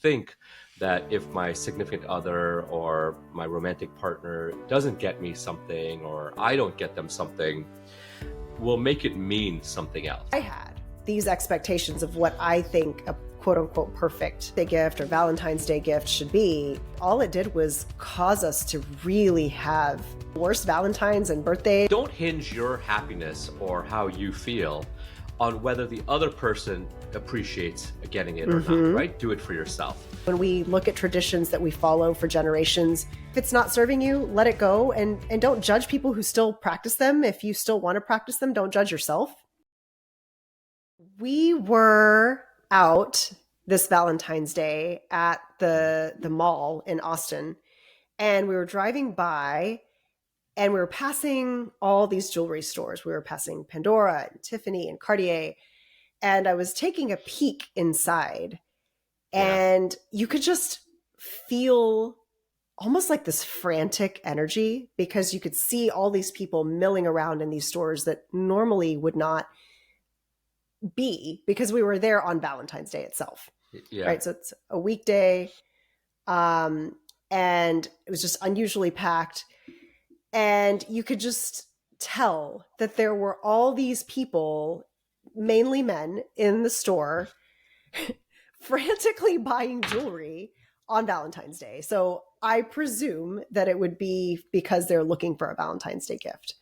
think that if my significant other or my romantic partner doesn't get me something or I don't get them something, we'll make it mean something else. I had these expectations of what I think a quote unquote perfect day gift or Valentine's Day gift should be. All it did was cause us to really have worse Valentines and birthdays. Don't hinge your happiness or how you feel on whether the other person appreciates getting it or not, right? Do it for yourself. When we look at traditions that we follow for generations, if it's not serving you, let it go, and don't judge people who still practice them. If you still want to practice them, don't judge yourself. We were out this Valentine's Day at the mall in Austin, and we were driving by and we were passing all these jewelry stores. We were passing Pandora and Tiffany and Cartier, and I was taking a peek inside, and you could just feel almost like this frantic energy because you could see all these people milling around in these stores that normally would not be, because we were there on Valentine's Day itself. Right. So it's a weekday. And it was just unusually packed. And you could just tell that there were all these people, mainly men, in the store frantically buying jewelry on Valentine's Day. So I presume that it would be because they're looking for a Valentine's Day gift.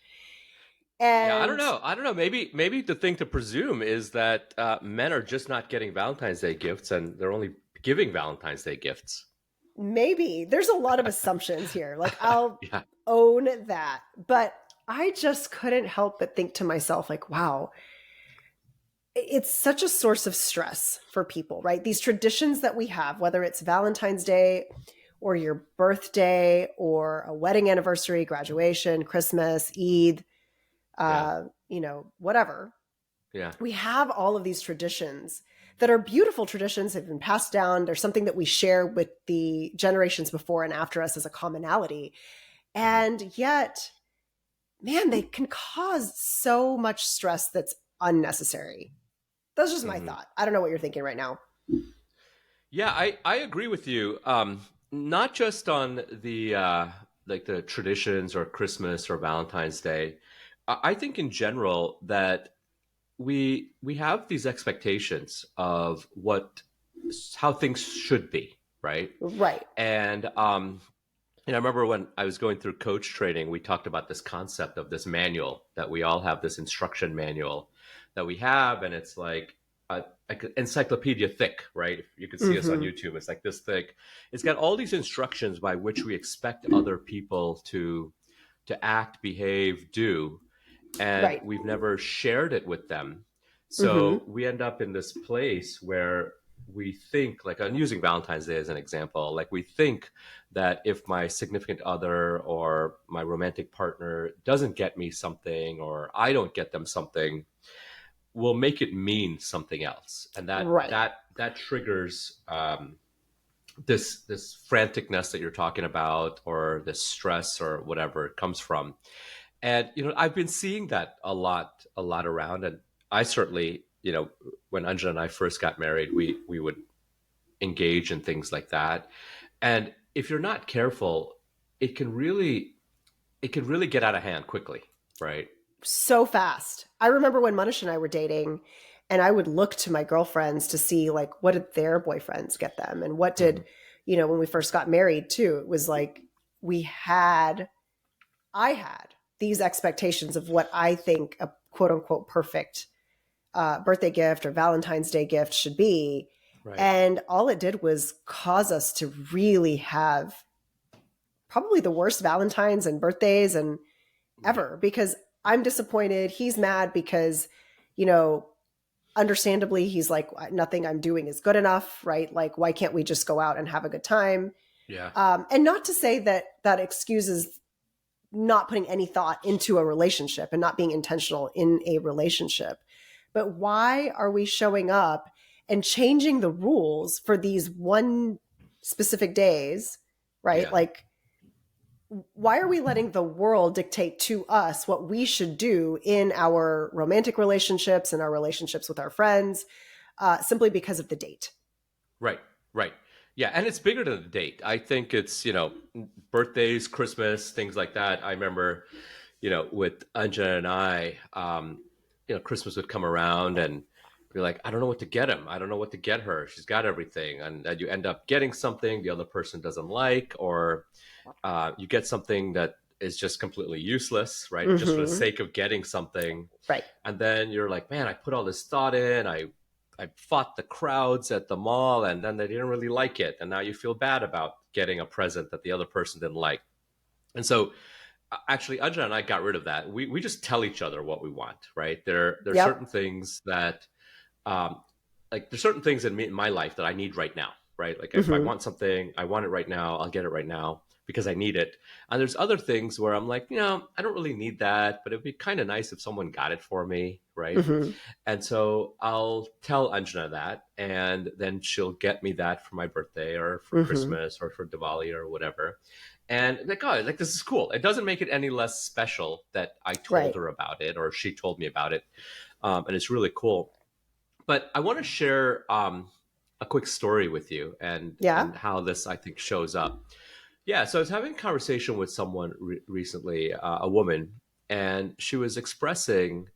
And I don't know. Maybe the thing to presume is that men are just not getting Valentine's Day gifts and they're only giving Valentine's Day gifts. Maybe there's a lot of assumptions here. Like I'll own that, but I just couldn't help but think to myself, like, wow, it's such a source of stress for people, right? These traditions that we have, whether it's Valentine's Day or your birthday or a wedding anniversary, graduation, Christmas, Eid, whatever. Yeah. We have all of these traditions that are beautiful traditions, have been passed down. There's something that we share with the generations before and after us as a commonality. And yet, man, they can cause so much stress that's unnecessary. That's just my thought. I don't know what you're thinking right now. Yeah, I agree with you. Not just on the like the traditions or Christmas or Valentine's Day. I think in general that we have these expectations of how things should be, right? Right. And I remember when I was going through coach training, we talked about this concept of this manual, that we all have this instruction manual that we have, and it's like an encyclopedia thick, right? If you could see us on YouTube, it's like this thick. It's got all these instructions by which we expect other people to act, behave, do. And we've never shared it with them. So we end up in this place where we think, like I'm using Valentine's Day as an example, like we think that if my significant other or my romantic partner doesn't get me something or I don't get them something, we'll make it mean something else. And that triggers this franticness that you're talking about, or this stress or whatever it comes from. And, I've been seeing that a lot around. And I certainly, when Anjana and I first got married, we would engage in things like that. And if you're not careful, it can really get out of hand quickly, right? So fast. I remember when Manish and I were dating, and I would look to my girlfriends to see, like, what did their boyfriends get them? And what did, when we first got married too, it was like I had these expectations of what I think a quote unquote perfect birthday gift or Valentine's Day gift should be. Right. And all it did was cause us to really have probably the worst Valentines and birthdays and ever, because I'm disappointed. He's mad because, understandably, he's like, nothing I'm doing is good enough, right? Like, why can't we just go out and have a good time? Yeah. And not to say that excuses not putting any thought into a relationship and not being intentional in a relationship. But why are we showing up and changing the rules for these one specific days, right? Yeah. Like, why are we letting the world dictate to us what we should do in our romantic relationships and our relationships with our friends, simply because of the date? Right. Yeah, and it's bigger than the date. I think it's, birthdays, Christmas, things like that. I remember, with Anja and I, Christmas would come around and be like, I don't know what to get him. I don't know what to get her. She's got everything. And you end up getting something the other person doesn't like, or you get something that is just completely useless, right? Just for the Mm-hmm. sake of getting something. Right. And then you're like, man, I put all this thought in. I fought the crowds at the mall, and then they didn't really like it. And now you feel bad about getting a present that the other person didn't like. And so actually, Ajahn and I got rid of that. We just tell each other what we want, right? There are certain Yep. things that um, like there's certain things in my life that I need right now, right? Like if I Mm-hmm. want something, I want it right now, I'll get it right now because I need it. And there's other things where I'm like, I don't really need that, but it'd be kind of nice if someone got it for me, right? Mm-hmm. And so I'll tell Anjana that, and then she'll get me that for my birthday or for Mm-hmm. Christmas or for Diwali or whatever. And like, oh, like this is cool. It doesn't make it any less special that I told Right. her about it or she told me about it, and it's really cool. But I want to share a quick story with you Yeah. and how this I think shows up. Yeah, so I was having a conversation with someone recently, a woman, and she was expressing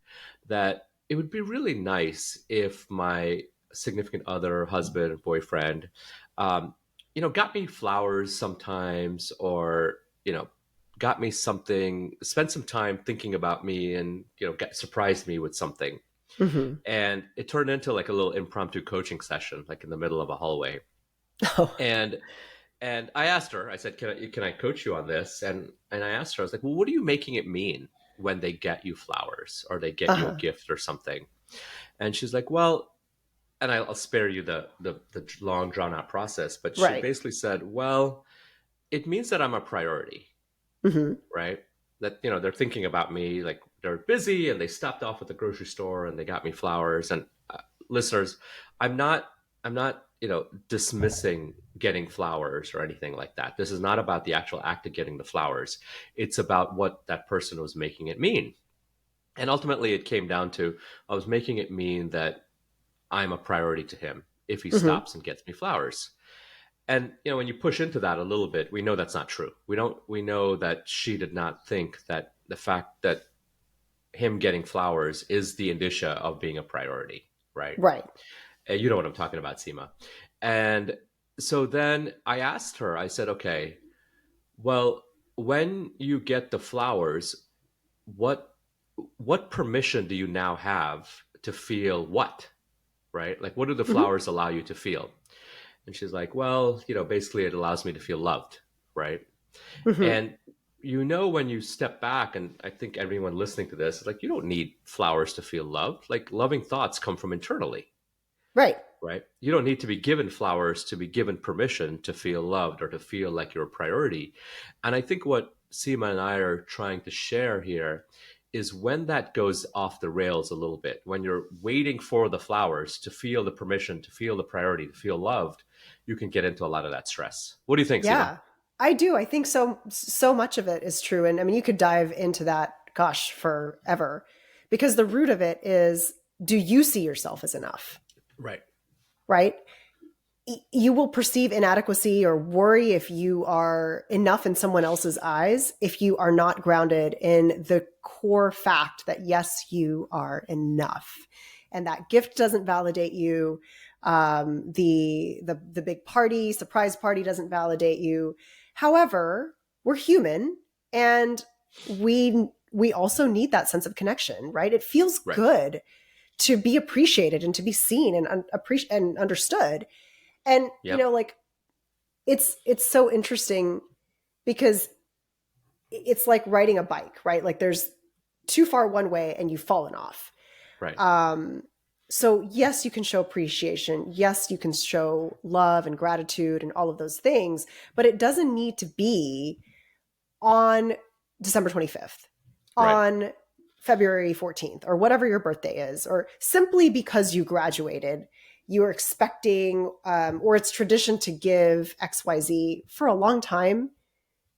that it would be really nice if my significant other, husband, boyfriend, um, got me flowers sometimes, or got me something, spent some time thinking about me, and surprised me with something. Mm-hmm. And it turned into like a little impromptu coaching session, like in the middle of a hallway. Oh. And I asked her, I said, can I coach you on this? And I asked her, I was like, well, what are you making it mean when they get you flowers or they get you a Uh-huh. gift or something? And she's like, well, and I'll spare you the long drawn out process, but she Right. basically said, well, it means that I'm a priority, Mm-hmm. right? That they're thinking about me, like they're busy and they stopped off at the grocery store and they got me flowers. And listeners, I'm not I'm not dismissing getting flowers or anything like that. This is not about the actual act of getting the flowers. It's about what that person was making it mean. And ultimately it came down to I was making it mean that I'm a priority to him if he Mm-hmm. stops and gets me flowers. And when you push into that a little bit, we know that's not true. We know that she did not think that the fact that him getting flowers is the indicia of being a priority, right? Right. And you know what I'm talking about, Seema. And so then I asked her, I said, okay, well, when you get the flowers, what permission do you now have to feel what? Right? Like what do the Mm-hmm. flowers allow you to feel? And she's like, well, basically it allows me to feel loved, right? Mm-hmm. And when you step back, and I think everyone listening to this, like you don't need flowers to feel loved. Like loving thoughts come from internally, Right. right? You don't need to be given flowers to be given permission to feel loved or to feel like you're a priority. And I think what Seema and I are trying to share here is when that goes off the rails a little bit, when you're waiting for the flowers to feel the permission, to feel the priority, to feel loved, you can get into a lot of that stress. What do you think, Seema? Yeah. I do. I think so much of it is true. And I mean you could dive into that, gosh, forever. Because the root of it is, do you see yourself as enough? Right. Right? You will perceive inadequacy or worry if you are enough in someone else's eyes if you are not grounded in the core fact that yes, you are enough, and that gift doesn't validate you. The big party, surprise party, doesn't validate you. However, we're human, and we also need that sense of connection, right? It feels Right. good to be appreciated and to be seen and and understood. And Yep. like it's so interesting because it's like riding a bike, right? Like there's too far one way and you've fallen off. Right. um so yes, you can show appreciation, yes, you can show love and gratitude and all of those things, but it doesn't need to be on December 25th, Right. on February 14th, or whatever your birthday is, or simply because you graduated, you're expecting, or it's tradition to give XYZ. For a long time,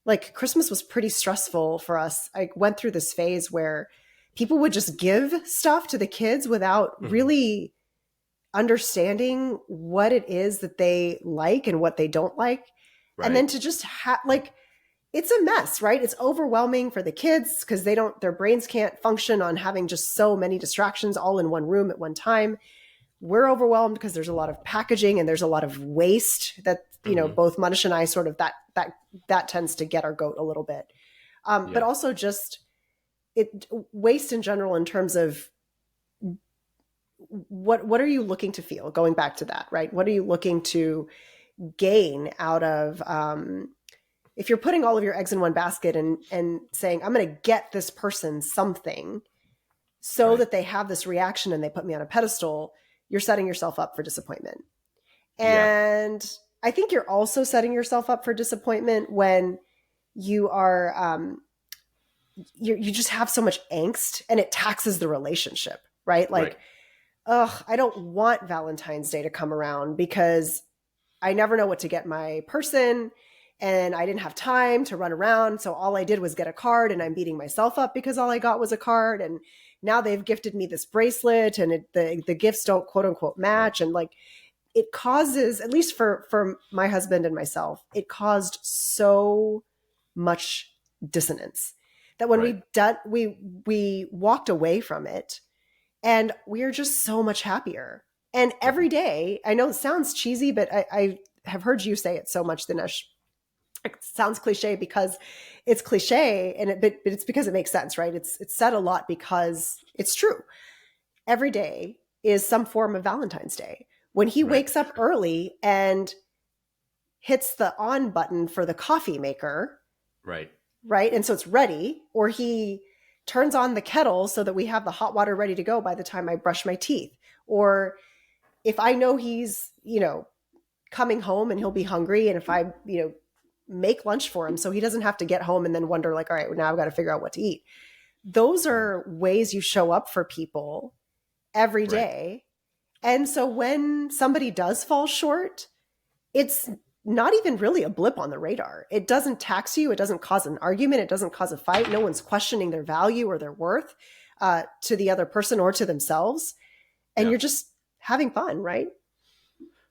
like Christmas was pretty stressful for us. I went through this phase where people would just give stuff to the kids without Hmm. really understanding what it is that they like and what they don't like. And then Right. to just have, like, it's a mess, right? It's overwhelming for the kids because their brains can't function on having just so many distractions all in one room at one time. We're overwhelmed because there's a lot of packaging and there's a lot of waste that, Hmm. both Manish and I sort of that tends to get our goat a little bit. But Yeah. also just waste in general in terms of what are you looking to feel, going back to that, right? What are you looking to gain out of, if you're putting all of your eggs in one basket and saying, I'm going to get this person something so Right. that they have this reaction and they put me on a pedestal, you're setting yourself up for disappointment. Yeah. And I think you're also setting yourself up for disappointment when you are, you just have so much angst and it taxes the relationship, right? Right. Like, ugh, I don't want Valentine's Day to come around because I never know what to get my person and I didn't have time to run around. So all I did was get a card and I'm beating myself up because all I got was a card. And now they've gifted me this bracelet and the gifts don't quote unquote Right. match. And like, it causes, at least for my husband and myself, it caused so much dissonance that when Right. we walked away from it and we're just so much happier. And every Hmm. day, I know it sounds cheesy, but I have heard you say it so much, Dinesh. It sounds cliche because it's cliche, but it's because it makes sense, right? It's said a lot because it's true. Every day is some form of Valentine's Day. When he Right. wakes up early and hits the on button for the coffee maker, Right. right? And so it's ready, or he turns on the kettle so that we have the hot water ready to go by the time I brush my teeth. Or if I know he's, coming home and he'll be hungry, and if I, make lunch for him so he doesn't have to get home and then wonder, like, all right, well, now I've got to figure out what to eat. Those Right. are ways you show up for people every Right. day. And so when somebody does fall short, it's not even really a blip on the radar. It doesn't tax you. It doesn't cause an argument. It doesn't cause a fight. No one's questioning their value or their worth to the other person or to themselves. And Yeah. you're just having fun, right?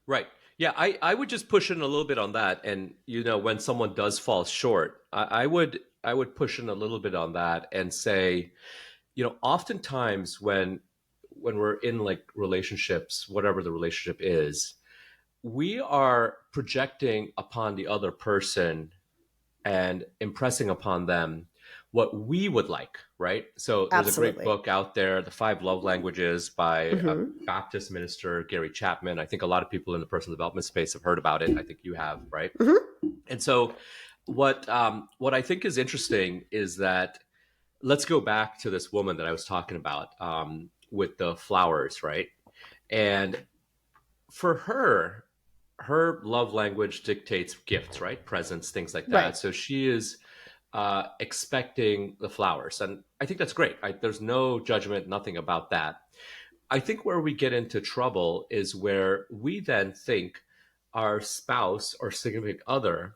Right. Yeah, I would just push in a little bit on that. And when someone does fall short, I would push in a little bit on that and say, oftentimes when we're in like relationships, whatever the relationship is, we are projecting upon the other person and impressing upon them what we would like, right? So there's a great Absolutely. book out there, The Five Love Languages by a Mm-hmm. Baptist minister, Gary Chapman. I think a lot of people in the personal development space have heard about it. I think you have, right? Mm-hmm. And so what I think is interesting is that let's go back to this woman that I was talking about with the flowers, right? And for her love language dictates gifts, right? Presents, things like Right. that. So she is expecting the flowers. And I think that's great. There's no judgment, nothing about that. I think where we get into trouble is where we then think our spouse or significant other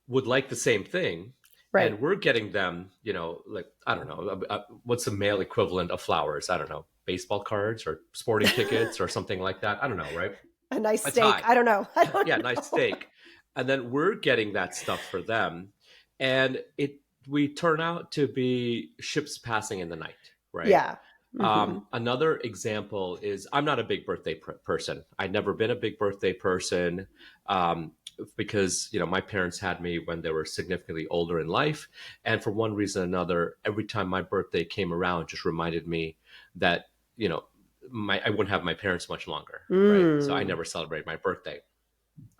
would like the same thing. Right. And we're getting them, like, I don't know, what's the male equivalent of flowers? I don't know, baseball cards or sporting tickets or something like that. I don't know, right? A nice A steak. tie. I don't know. I Yeah, don't nice know. steak. And then we're getting that stuff for them. And we turn out to be ships passing in the night, right? Yeah. Mm-hmm. Another example is I'm not a big birthday person. I'd never been a big birthday person because my parents had me when they were significantly older in life, and for one reason or another, every time my birthday came around, just reminded me that you know I wouldn't have my parents much longer, right? So I Mm. never celebrate my birthday.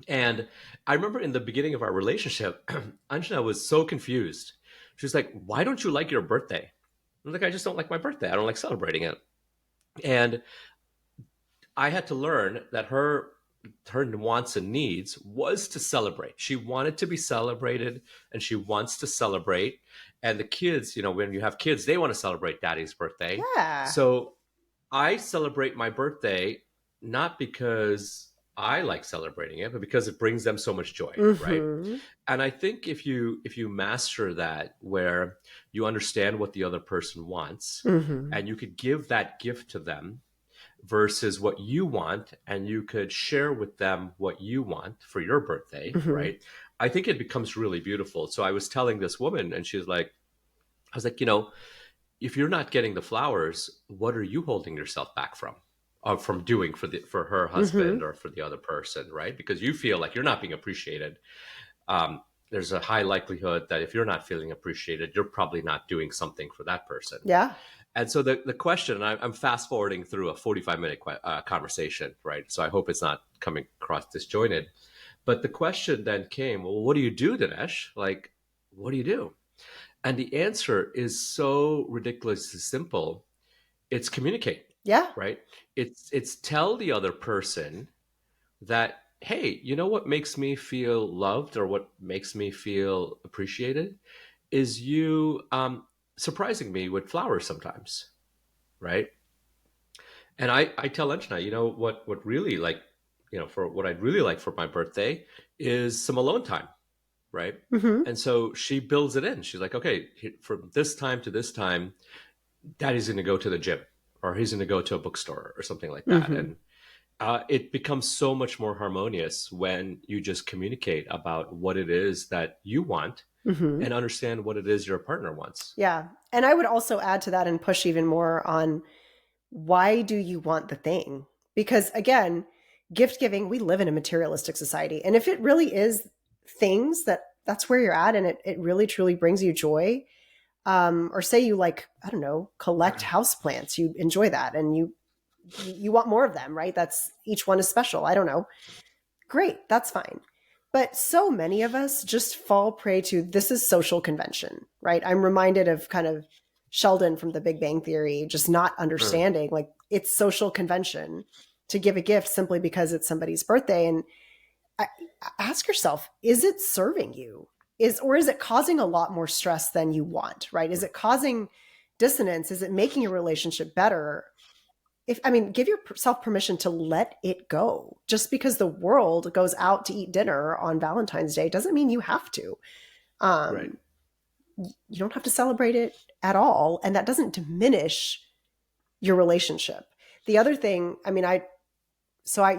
And I remember in the beginning of our relationship, Anjana was so confused. She was like, "Why don't you like your birthday?" I'm like, "I just don't like my birthday. I don't like celebrating it." And I had to learn that her wants and needs was to celebrate. She wanted to be celebrated and she wants to celebrate. And the kids, when you have kids, they want to celebrate daddy's birthday. Yeah. So I celebrate my birthday not because I like celebrating it, but because it brings them so much joy, right? Mm-hmm. And I think if you master that, where you understand what the other person wants Mm-hmm. and you could give that gift to them, versus what you want, and you could share with them what you want for your birthday, Mm-hmm. right? I think it becomes really beautiful. So I was telling this woman, and she was like, I was like, if you're not getting the flowers, what are you holding yourself back from doing for her Mm-hmm. husband or for the other person, right? Because you feel like you're not being appreciated. There's a high likelihood that if you're not feeling appreciated, you're probably not doing something for that person. Yeah. And so the question, and I'm fast forwarding through a 45-minute conversation, right? So I hope it's not coming across disjointed. But the question then came, well, what do you do, Dinesh? Like, what do you do? And the answer is so ridiculously simple. It's communicate, Yeah. right? It's tell the other person that, hey, you know what makes me feel loved or what makes me feel appreciated is you surprising me with flowers sometimes, right? And I tell Anjana, what really like, for what I'd really like for my birthday is some alone time, right? Mm-hmm. And so she builds it in. She's like, okay, from this time to this time, Daddy's going to go to the gym, or he's going to go to a bookstore or something like that. Mm-hmm. And it becomes so much more harmonious when you just communicate about what it is that you want Mm-hmm. and understand what it is your partner wants. Yeah. And I would also add to that and push even more on, why do you want the thing? Because again, gift giving, we live in a materialistic society. And if it really is things that's where you're at and it really truly brings you joy, or say you like, I don't know, collect houseplants, you enjoy that and you want more of them, right? That's, each one is special. I don't know. Great, that's fine. But so many of us just fall prey to, this is social convention, right? I'm reminded of kind of Sheldon from the Big Bang Theory, just not Mm, understanding like it's social convention to give a gift simply because it's somebody's birthday. And I, ask yourself, is it serving you? Or is it causing a lot more stress than you want, right? Is mm, it causing dissonance? Is it making your relationship better? If, I mean, give yourself permission to let it go. Just because the world goes out to eat dinner on Valentine's Day doesn't mean you have to. right. Um, you don't have to celebrate it at all, and that doesn't diminish your relationship. The other thing, I mean,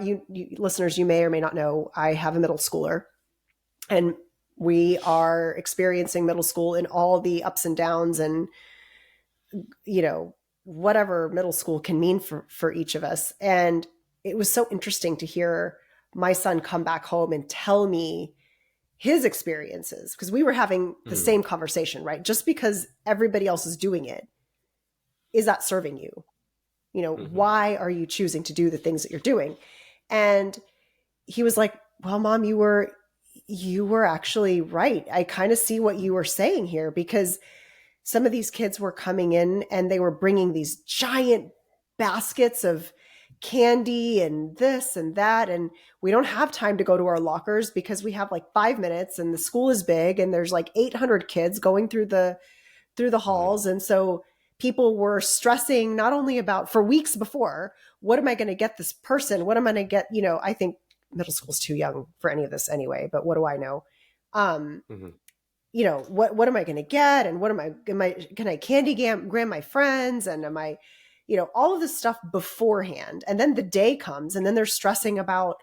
you listeners, you may or may not know, I have a middle schooler, and we are experiencing middle school in all the ups and downs and, you know, whatever middle school can mean for each of us. And it was so interesting to hear my son come back home and tell me his experiences, because we were having the Mm, same conversation, right? Just because everybody else is doing it, is that serving you? You know, hmm why are you choosing to do the things that you're doing? And he was like, well, Mom, you were actually right. I kind of see what you were saying here, because some of these kids were coming in and they were bringing these giant baskets of candy and this and that. And we don't have time to go to our lockers because we have like 5 minutes and the school is big and there's like 800 kids going through the mm, halls. And so people were stressing not only about, for weeks before, what am I going to get this person? What am I going to get? You know, I think middle school's too young for any of this anyway, but what do I know? Um, hmm you know, what am I going to get? And what can I candy grant my friends? And am I, you know, all of this stuff beforehand. And then the day comes and then they're stressing about,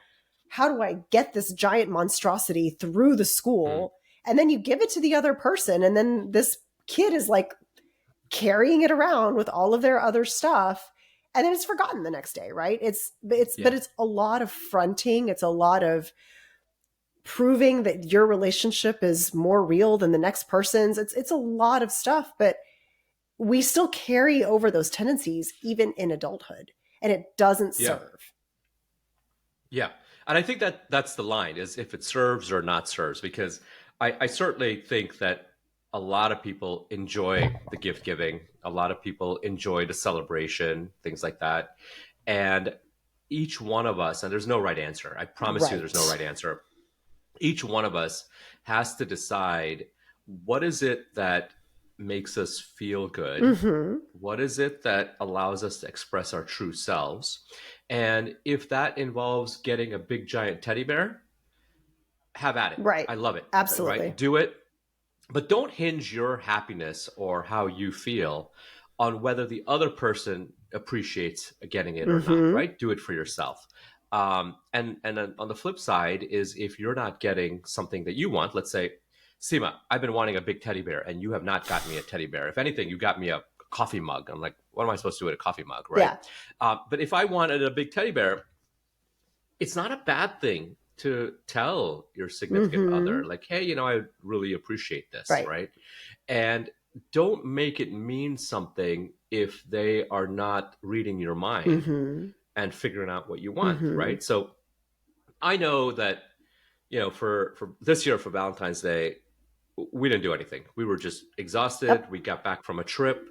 how do I get this giant monstrosity through the mm, school? And then you give it to the other person. And then this kid is like carrying it around with all of their other stuff. And then it's forgotten the next day, right? But yeah. it's a lot of fronting. It's a lot of proving that your relationship is more real than the next person's. It's a lot of stuff, but we still carry over those tendencies even in adulthood, and it doesn't Yeah. serve. Yeah. And I think that that's the line, is if it serves or not serves, because I certainly think that a lot of people enjoy the gift giving. A lot of people enjoy the celebration, things like that. And each one of us, and there's no right answer. I promise you there's no Right. right answer. Each one of us has to decide, what is it that makes us feel good? Mm-hmm. What is it that allows us to express our true selves? And if that involves getting a big giant teddy bear, have at it. Right. I love it. Absolutely. Right? Do it. But don't hinge your happiness or how you feel on whether the other person appreciates getting it or not, Mm-hmm. right? Do it for yourself. And then on the flip side is if you're not getting something that you want, let's say, Seema, I've been wanting a big teddy bear and you have not gotten me a teddy bear. If anything, you got me a coffee mug. I'm like, what am I supposed to do with a coffee mug, right? Yeah. But if I wanted a big teddy bear, it's not a bad thing to tell your significant Mm-hmm. other, like, hey, I really appreciate this, Right. right? And don't make it mean something if they are not reading your mind Mm-hmm. and figuring out what you want, Mm-hmm. right? So I know that, for this year for Valentine's Day, we didn't do anything. We were just exhausted. Yep. We got back from a trip.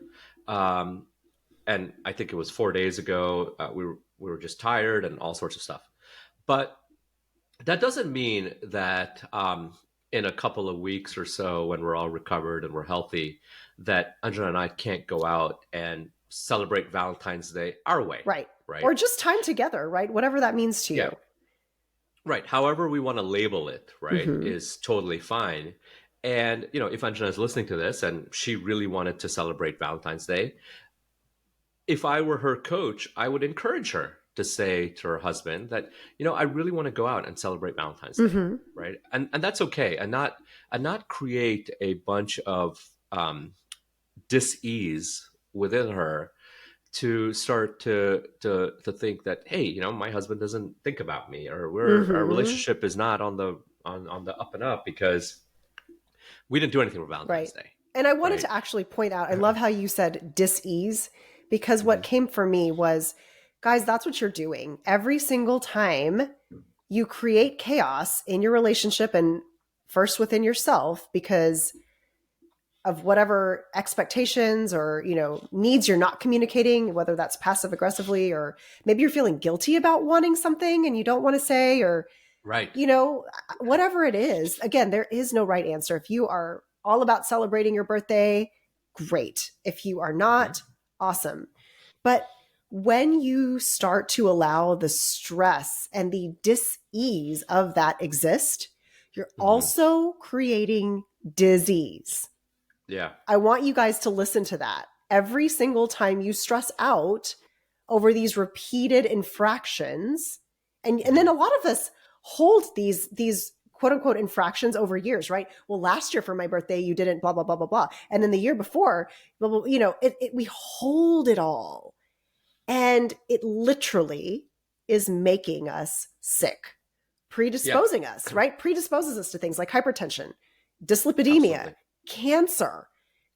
Um, and I think it was 4 days ago. We were just tired and all sorts of stuff. But that doesn't mean that in a couple of weeks or so, when we're all recovered and we're healthy, that Anjana and I can't go out and celebrate Valentine's Day our way, Right. right? Or just time together, right? Whatever that means to Yeah, you. right. However we want to label it, right, Mm-hmm. is totally fine. And if Anjana is listening to this and she really wanted to celebrate Valentine's Day, if I were her coach, I would encourage her to say to her husband that, I really want to go out and celebrate Valentine's Day, Mm-hmm. right? And that's okay, and not create a bunch of dis-ease within her to start to think that, hey, my husband doesn't think about me, or our Mm-hmm. relationship is not on the up and up because we didn't do anything for Valentine's Right. Day, And I wanted right? to actually point out, I love how you said dis-ease, because what Mhm. came for me was, guys, that's what you're doing. Every single time you create chaos in your relationship and first within yourself because of whatever expectations or, needs you're not communicating, whether that's passive aggressively or maybe you're feeling guilty about wanting something and you don't want to say, or Right. whatever it is. Again, there is no right answer. If you are all about celebrating your birthday, great. If you are Mhm. not, awesome. But when you start to allow the stress and the dis-ease of that exist, you're Mhm. also creating disease. Yeah. I want you guys to listen to that. Every single time you stress out over these repeated infractions, and then Mhm. a lot of us hold these quote unquote infractions over years, right? Well, last year for my birthday, you didn't blah, blah, blah, blah, blah. And then the year before, blah, blah, we hold it all. And it literally is making us sick, Yeah. predisposing us, right? Predisposes us to things like hypertension, dyslipidemia, Absolutely. cancer.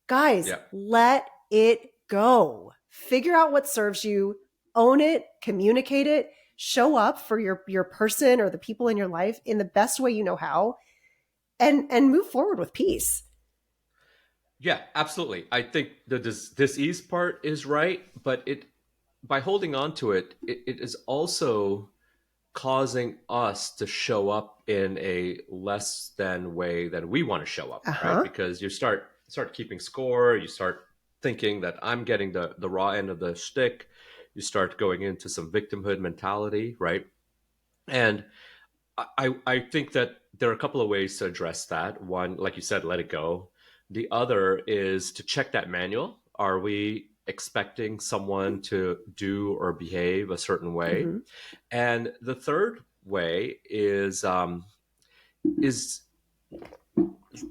Guys, Yeah. let it go. Figure out what serves you, own it, communicate it, show up for your person or the people in your life in the best way you know how, and move forward with peace. Yeah, absolutely. I think the dis-ease part is right, but by holding on to it is also causing us to show up in a less than way than we want to show up, right? Uh-huh. Because you start keeping score, you start thinking that I'm getting the raw end of the stick, you start going into some victimhood mentality, right? And I think that there are a couple of ways to address that. One, like you said, let it go. The other is to check that manual. Are we expecting someone to do or behave a certain way? Mm-hmm. And the third way is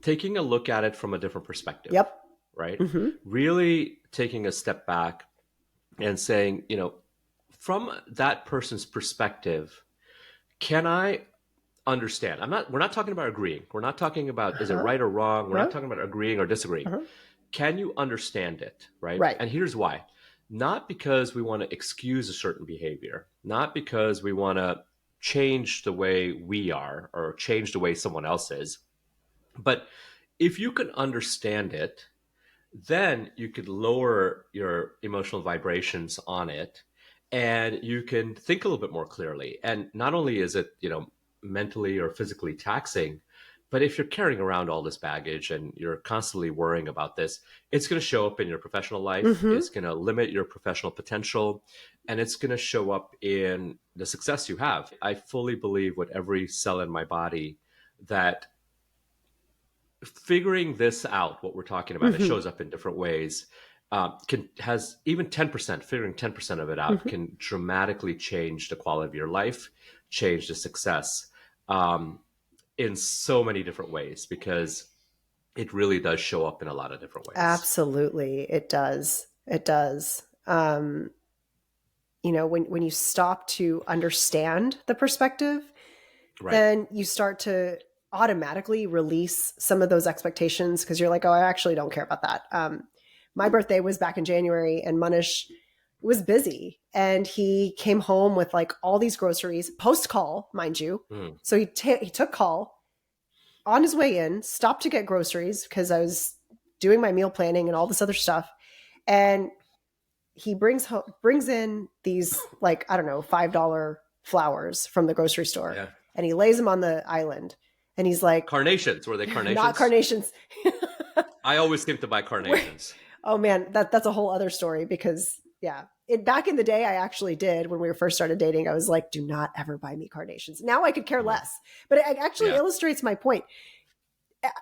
taking a look at it from a different perspective, Yep. right? Mm-hmm. Really taking a step back and saying, from that person's perspective, can I understand? We're not talking about agreeing. We're not talking about is it Uh-huh. right or wrong. We're not Uh-huh. talking about agreeing or disagreeing. Uh-huh. Can you understand it, right? Right. And here's why. Not because we want to excuse a certain behavior, not because we want to change the way we are or change the way someone else is, but if you can understand it, then you could lower your emotional vibrations on it and you can think a little bit more clearly. And not only is it, mentally or physically taxing, but if you're carrying around all this baggage and you're constantly worrying about this, it's going to show up in your professional life. Mm-hmm. It's going to limit your professional potential and it's going to show up in the success you have. I fully believe with every cell in my body that figuring this out, what we're talking about, it Mm-hmm. shows up in different ways. can has even 10%, figuring 10% of it out Mhm. can dramatically change the quality of your life, change the success um, in so many different ways, because it really does show up in a lot of different ways. Absolutely, it does. It does. When you stop to understand the perspective, Right. then you start to automatically release some of those expectations because you're like, oh, I actually don't care about that. My birthday was back in January, and Manish was busy, and he came home with like all these groceries post call, mind you. Mm, So he took call on his way in, stopped to get groceries because I was doing my meal planning and all this other stuff, and he brings in these, like, I don't know, $5 flowers from the grocery store, yeah. and he lays them on the island, and he's like, Carnations. Were they not carnations? carnations. I always think to buy carnations. Oh man, that's a whole other story because yeah, back in the day I actually did when we were first started dating. I was like, do not ever buy me carnations. Now I could care Mm, less, but it actually yeah. illustrates my point.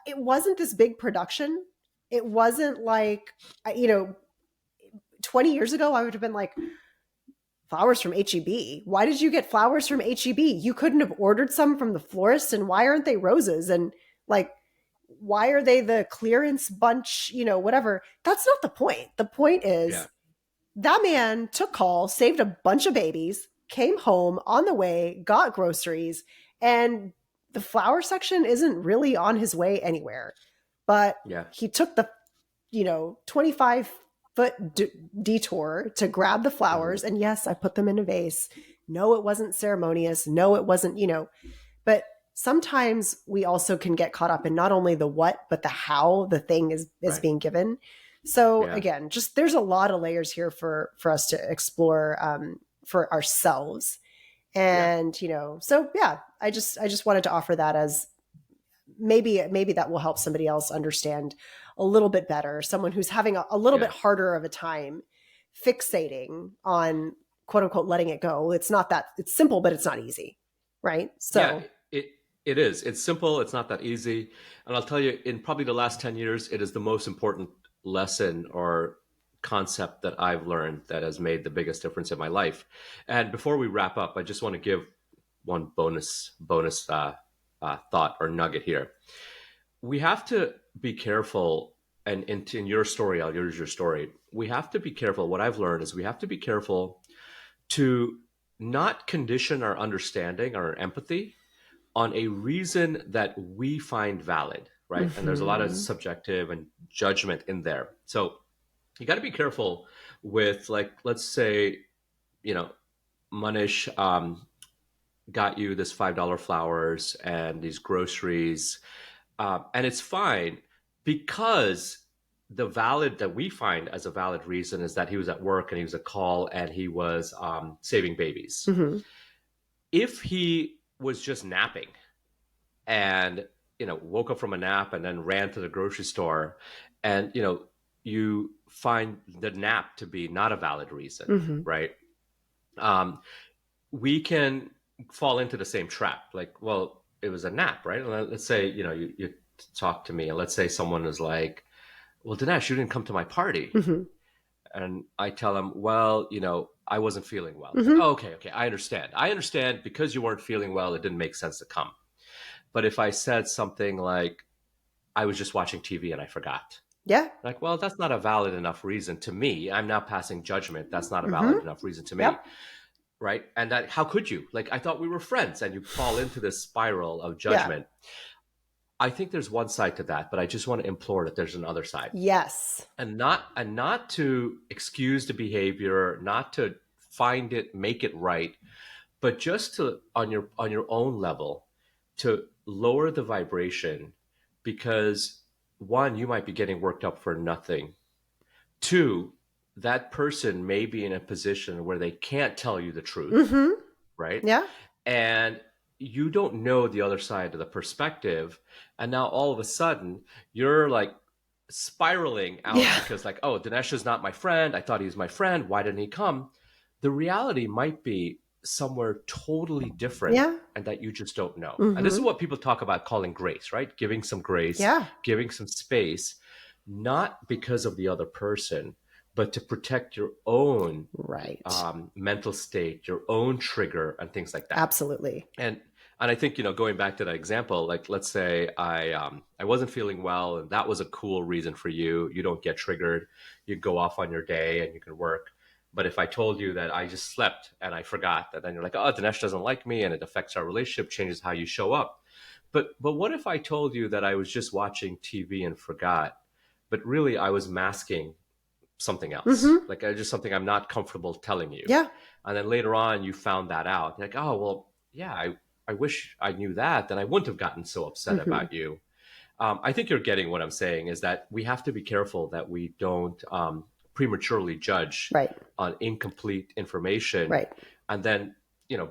It wasn't this big production. It wasn't like, 20 years ago I would have been like, flowers from HEB. Why did you get flowers from HEB? You couldn't have ordered some from the florist, and why aren't they roses? And like, why are they the clearance bunch, whatever? That's not the point. The point Yeah. is that man took call, saved a bunch of babies, came home on the way, got groceries, and the flower section isn't really on his way anywhere. But Yeah. he took the 25-foot detour to grab the Hmm. flowers. And yes, I put them in a vase. No, it wasn't ceremonious. No, it wasn't, but sometimes we also can get caught up in not only the what, but the how the thing is Right. being given. So Yeah. again, just there's a lot of layers here for us to explore for ourselves. Yeah. And so yeah, I just wanted to offer that as maybe that will help somebody else understand a little bit better, someone who's having a little bit Yeah. harder of a time fixating on quote unquote letting it go. It's not that it's simple, but it's not easy, right? Yeah. So It it is. It's simple. It's not that easy. And I'll tell you, in probably the last 10 years, it is the most important lesson or concept that I've learned that has made the biggest difference in my life. And before we wrap up, I just want to give one bonus thought or nugget here. We have to be careful, and in your story, I'll use your story. We have to be careful. What I've learned is we have to be careful to not condition our understanding or our empathy on a reason that we find valid, right? And there's a lot of mhm. subjective and judgment in there. So you got to be careful with, like, let's say, you know, Manish got you this $5 flowers and these groceries, and it's fine because the valid that we find as a valid reason is that he was at work and he was at call and he was saving babies. Mhm. If he was just napping and woke up from a nap and then ran to the grocery store, and you find the nap to be not a valid reason, Mhm. right? um, we can fall into the same trap, like, well, it was a nap, right? And let's say you talk to me, and let's say someone is like, well, Dinesh, you didn't come to my party. Mhm. And I tell them, well, I wasn't feeling well. It's like, Mhm. oh, okay, I understand because you weren't feeling well, it didn't make sense to come. But if I said something like, I was just watching TV and I forgot, Yeah. like, well, that's not a valid enough reason to me. I'm now passing judgment. That's not a valid Mhm. enough reason to me, Yep. right? And that, how could you? Like, I thought we were friends, and you fall into this spiral of Yeah. judgment. I think there's one side to that, but I just want to implore that there's another side, Yes. and not to excuse the behavior, not to find it, make it right, but just to, on your own level, to lower the vibration, because one, you might be getting worked up for nothing. Two, that person may be in a position where they can't tell you the truth, Mhm. right? Yeah. And you don't know the other side of the perspective. And now all of a sudden, you're like spiraling out Yeah. because, like, oh, Dinesh is not my friend. I thought he was my friend. Why didn't he come? The reality might be somewhere totally different, Yeah. and that you just don't know. And this is Mhm. what people talk about calling grace, right? Giving some grace, Yeah. giving some space, not because of the other person, but to protect your own Right. mental state, your own trigger, and things like that. Absolutely. And I think, going back to that example, like let's say I wasn't feeling well, and that was a cool reason for you. You don't get triggered. You go off on your day and you can work. But if I told you that I just slept and I forgot, that then you're like, oh, Dinesh doesn't like me, and it affects our relationship, changes how you show up. But what if I told you that I was just watching TV and forgot, but really I was masking something else, Mm-hmm. like just something I'm not comfortable telling you. Yeah. And then later on, you found that out. You're like, oh, well, yeah, I wish I knew that. Then I wouldn't have gotten so upset Mm-hmm. about you. I think you're getting what I'm saying is that we have to be careful that we don't prematurely judge Right. on incomplete information Right. and then,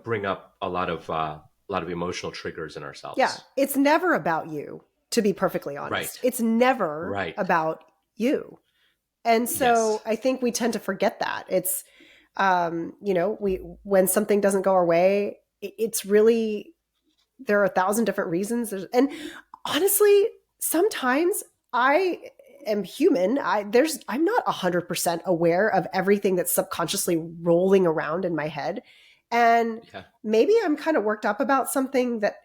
bring up a lot of emotional triggers in Yeah. ourselves. It's never about you, to be perfectly honest. Right. It's never Right. about you. And so Yes. I think we tend to forget that. It's, we, when something doesn't go our way, it's really, there are 1,000 different reasons. And honestly, sometimes I am human. I'm not 100% aware of everything that's subconsciously rolling around in my head. And Yeah. maybe I'm kind of worked up about something that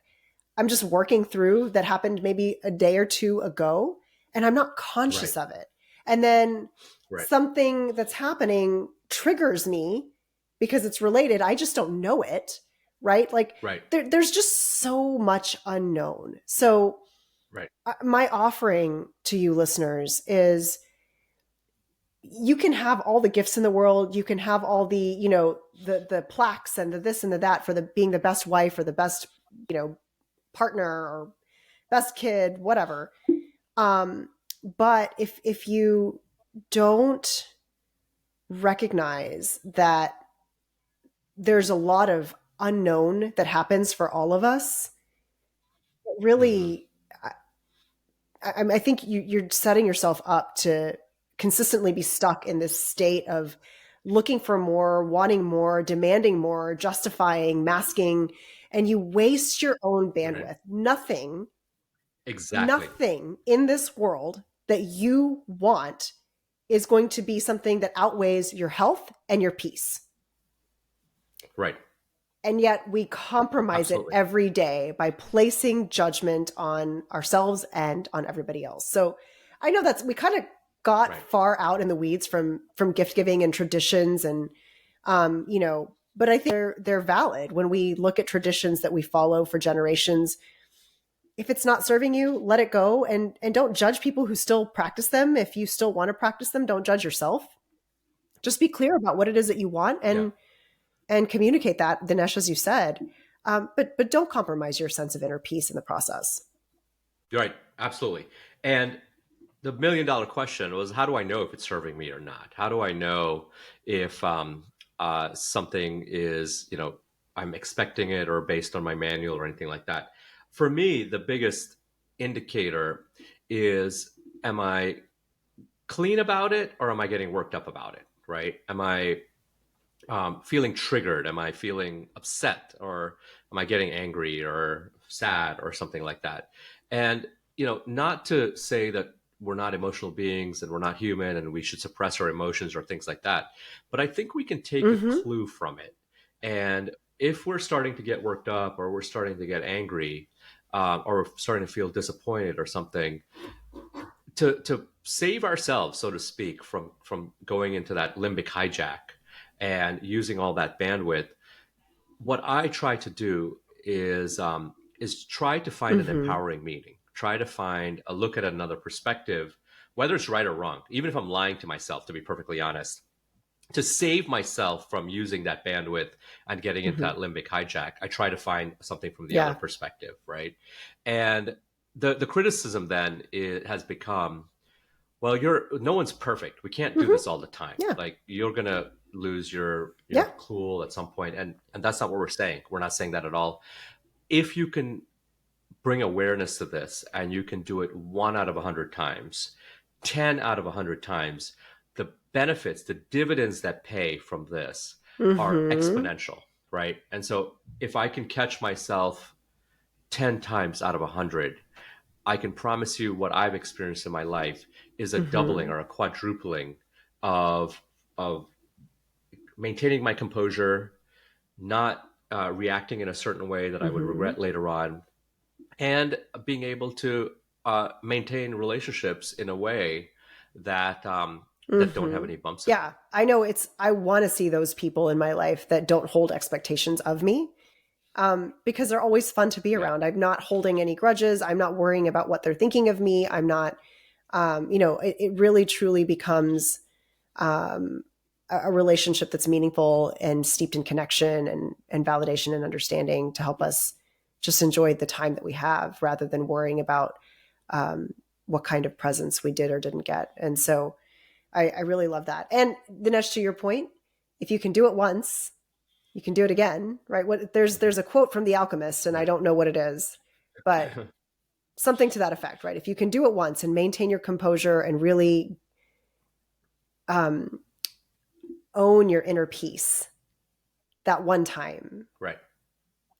I'm just working through that happened maybe a day or two ago, and I'm not Right. conscious of it. And then Right. something that's happening triggers me because it's related. I just don't know it, right? Like Right. there's just so much unknown. So, Right. my offering to you listeners is you can have all the gifts in the world. You can have all the, the plaques and the this and the that for the being the best wife or the best, partner or best kid, whatever. Um, but if you don't recognize that there's a lot of unknown that happens for all of us, Hmm. really, I think you're setting yourself up to consistently be stuck in this state of looking for more, wanting more, demanding more, justifying, masking, and you waste your own Right. bandwidth. Exactly. Nothing in this world that you want is going to be something that outweighs your health and your peace. Right. And yet we compromise it Absolutely. every day by placing judgment on ourselves and on everybody else. So I know that's, we kind of got Right. far out in the weeds from gift giving and traditions and but I think they're valid when we look at traditions that we follow for generations. If it's not serving you, let it go, and don't judge people who still practice them. If you still want to practice them, don't judge yourself. Just be clear about what it is that you want Yeah. and communicate that, Dinesh, as you said. But don't compromise your sense of inner peace in the process. You're right. Absolutely. And the $1 million question was, how do I know if it's serving me or not? How do I know if something is, I'm expecting it or based on my manual or anything like that? For me, the biggest indicator is, am I clean about it or am I getting worked up about it? Right? Am I feeling triggered? Am I feeling upset, or am I getting angry or sad or something like that? And not to say that we're not emotional beings and we're not human and we should suppress our emotions or things like that, but I think we can take a Mm-hmm. clue from it. And if we're starting to get worked up or we're starting to get angry, or starting to feel disappointed or something, to save ourselves, so to speak, from going into that limbic hijack and using all that bandwidth, what I try to do is try to find an Mm-hmm. empowering meaning, try to find a look at another perspective, whether it's right or wrong, even if I'm lying to myself, to be perfectly honest, to save myself from using that bandwidth and getting into Mm-hmm. that limbic hijack. I try to find something from the other Yeah. perspective, right? And the criticism then it has become, well, you're no one's perfect. We can't do Mm-hmm. this all the time. Yeah. Like, you're gonna lose your Yeah. cool at some point, and that's not what we're saying. We're not saying that at all. If you can bring awareness to this and you can do it 1 out of 100 times, 10 out of 100 times, the benefits, the dividends that pay from this are Mm-hmm. exponential, right? And so if I can catch myself 10 times out of 100, I can promise you what I've experienced in my life is a doubling Mm-hmm. or a quadrupling of maintaining my composure, not reacting in a certain way that I would Mm-hmm. regret later on, and being able to maintain relationships in a way that that don't have Mm-hmm. any bumps in them. Yeah, I know I want to see those people in my life that don't hold expectations of me, because they're always fun to be Yeah, around. I'm not holding any grudges. I'm not worrying about what they're thinking of me. I'm not, it really truly becomes um, a relationship that's meaningful and steeped in connection and validation and understanding to help us just enjoy the time that we have rather than worrying about um, what kind of presents we did or didn't get. And so I really love that. And Dinesh, to your point, if you can do it once, you can do it again, right? There's a quote from The Alchemist, and I right. don't know what it is, but something to that effect, right? If you can do it once and maintain your composure and really um, own your inner peace that one time, Right.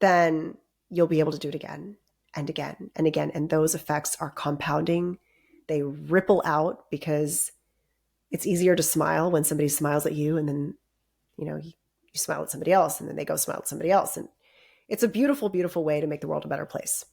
then you'll be able to do it again and again and again. And those effects are compounding. They ripple out because it's easier to smile when somebody smiles at you, and then, you smile at somebody else, and then they go smile at somebody else. And it's a beautiful, beautiful way to make the world a better place.